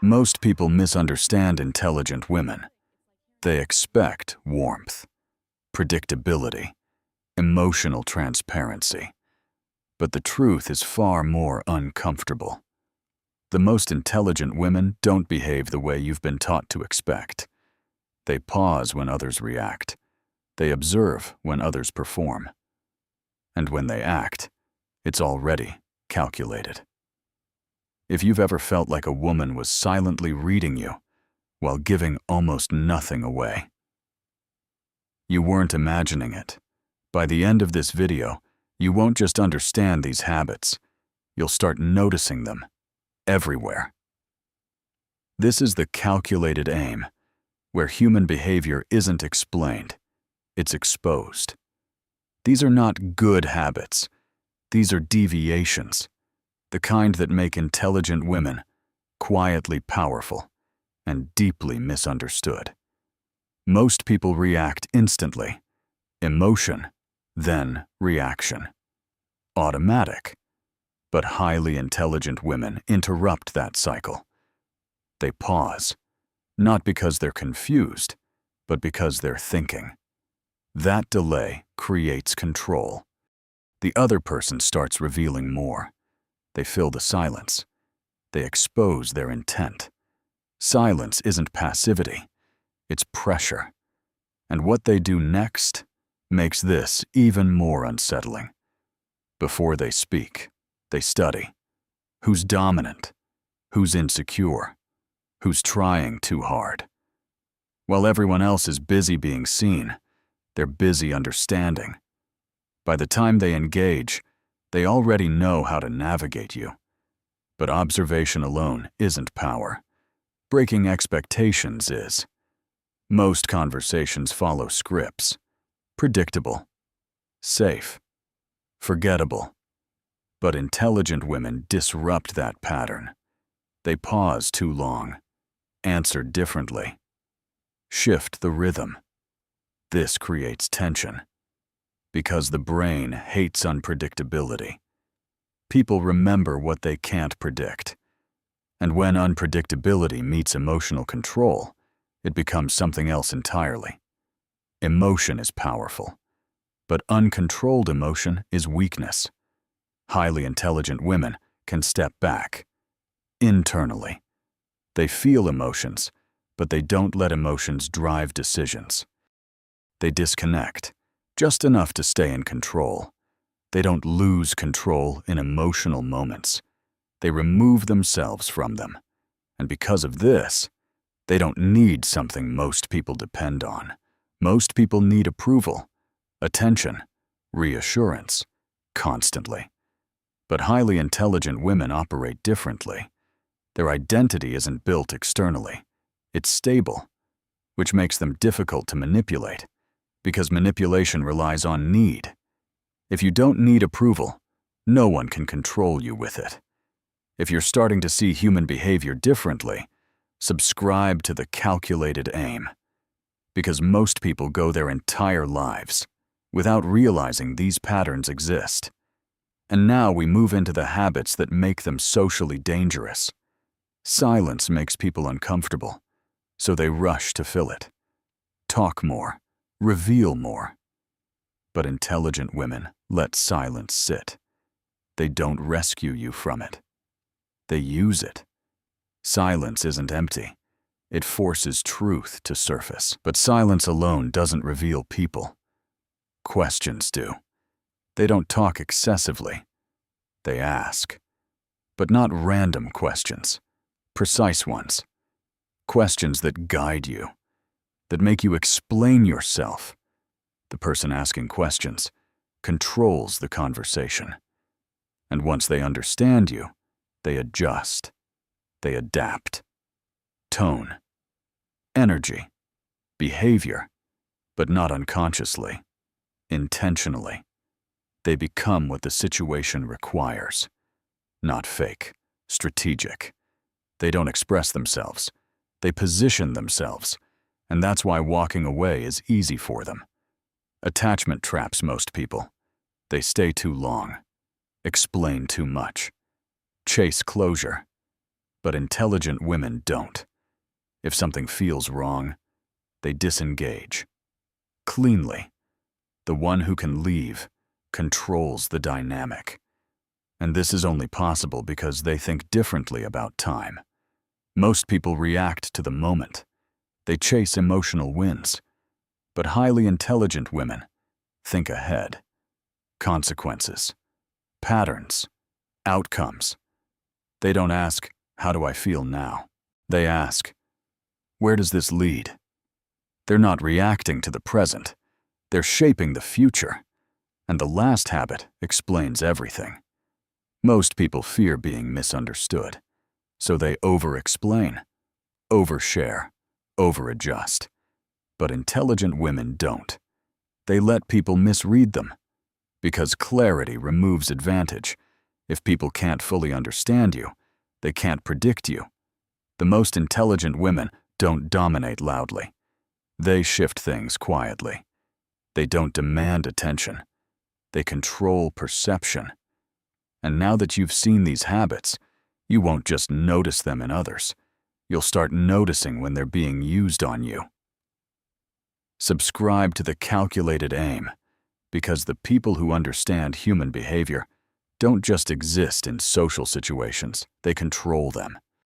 Most people misunderstand intelligent women. They expect warmth, predictability, emotional transparency. But the truth is far more uncomfortable. The most intelligent women don't behave the way you've been taught to expect. They pause when others react. They observe when others perform. And when they act, it's already calculated. If you've ever felt like a woman was silently reading you while giving almost nothing away, you weren't imagining it. By the end of this video, you won't just understand these habits, you'll start noticing them everywhere. This is the calculated aim, where human behavior isn't explained, it's exposed. These are not good habits. These are deviations, the kind that make intelligent women quietly powerful and deeply misunderstood. Most people react instantly. Emotion, then reaction. Automatic. But highly intelligent women interrupt that cycle. They pause, not because they're confused, but because they're thinking. That delay creates control. The other person starts revealing more. They fill the silence. They expose their intent. Silence isn't passivity, it's pressure. And what they do next makes this even more unsettling. Before they speak, they study. Who's dominant? Who's insecure? Who's trying too hard? While everyone else is busy being seen, they're busy understanding. By the time they engage, they already know how to navigate you. But observation alone isn't power. Breaking expectations is. Most conversations follow scripts. Predictable, safe, forgettable. But intelligent women disrupt that pattern. They pause too long, answer differently, shift the rhythm. This creates tension. Because the brain hates unpredictability. People remember what they can't predict. And when unpredictability meets emotional control, it becomes something else entirely. Emotion is powerful, but uncontrolled emotion is weakness. Highly intelligent women can step back. Internally, they feel emotions, but they don't let emotions drive decisions. They disconnect, just enough to stay in control. They don't lose control in emotional moments. They remove themselves from them. And because of this, they don't need something most people depend on. Most people need approval, attention, reassurance, constantly. But highly intelligent women operate differently. Their identity isn't built externally. It's stable, which makes them difficult to manipulate, because manipulation relies on need. If you don't need approval, no one can control you with it. If you're starting to see human behavior differently, subscribe to the calculated aim. Because most people go their entire lives without realizing these patterns exist. And now we move into the habits that make them socially dangerous. Silence makes people uncomfortable, so they rush to fill it. Talk more, reveal more. But intelligent women let silence sit. They don't rescue you from it. They use it. Silence isn't empty. It forces truth to surface. But silence alone doesn't reveal people. Questions do. They don't talk excessively. They ask. But not random questions. Precise ones. Questions that guide you. That make you explain yourself. The person asking questions controls the conversation. And once they understand you, they adjust. They adapt. Tone, energy, behavior, but not unconsciously, intentionally. They become what the situation requires. Not fake, strategic. They don't express themselves. They position themselves, and that's why walking away is easy for them. Attachment traps most people. They stay too long, explain too much, chase closure. But intelligent women don't. If something feels wrong, they disengage. Cleanly. The one who can leave controls the dynamic. And this is only possible because they think differently about time. Most people react to the moment. They chase emotional wins. But highly intelligent women think ahead. Consequences, patterns, outcomes. They don't ask, "How do I feel now?" They ask, "Where does this lead?" They're not reacting to the present. They're shaping the future. And the last habit explains everything. Most people fear being misunderstood. So they over-explain, overshare, over-adjust. But intelligent women don't. They let people misread them. Because clarity removes advantage. If people can't fully understand you, they can't predict you. The most intelligent women don't dominate loudly. They shift things quietly. They don't demand attention. They control perception. And now that you've seen these habits, you won't just notice them in others. You'll start noticing when they're being used on you. Subscribe to the calculated aim, because the people who understand human behavior don't just exist in social situations, they control them.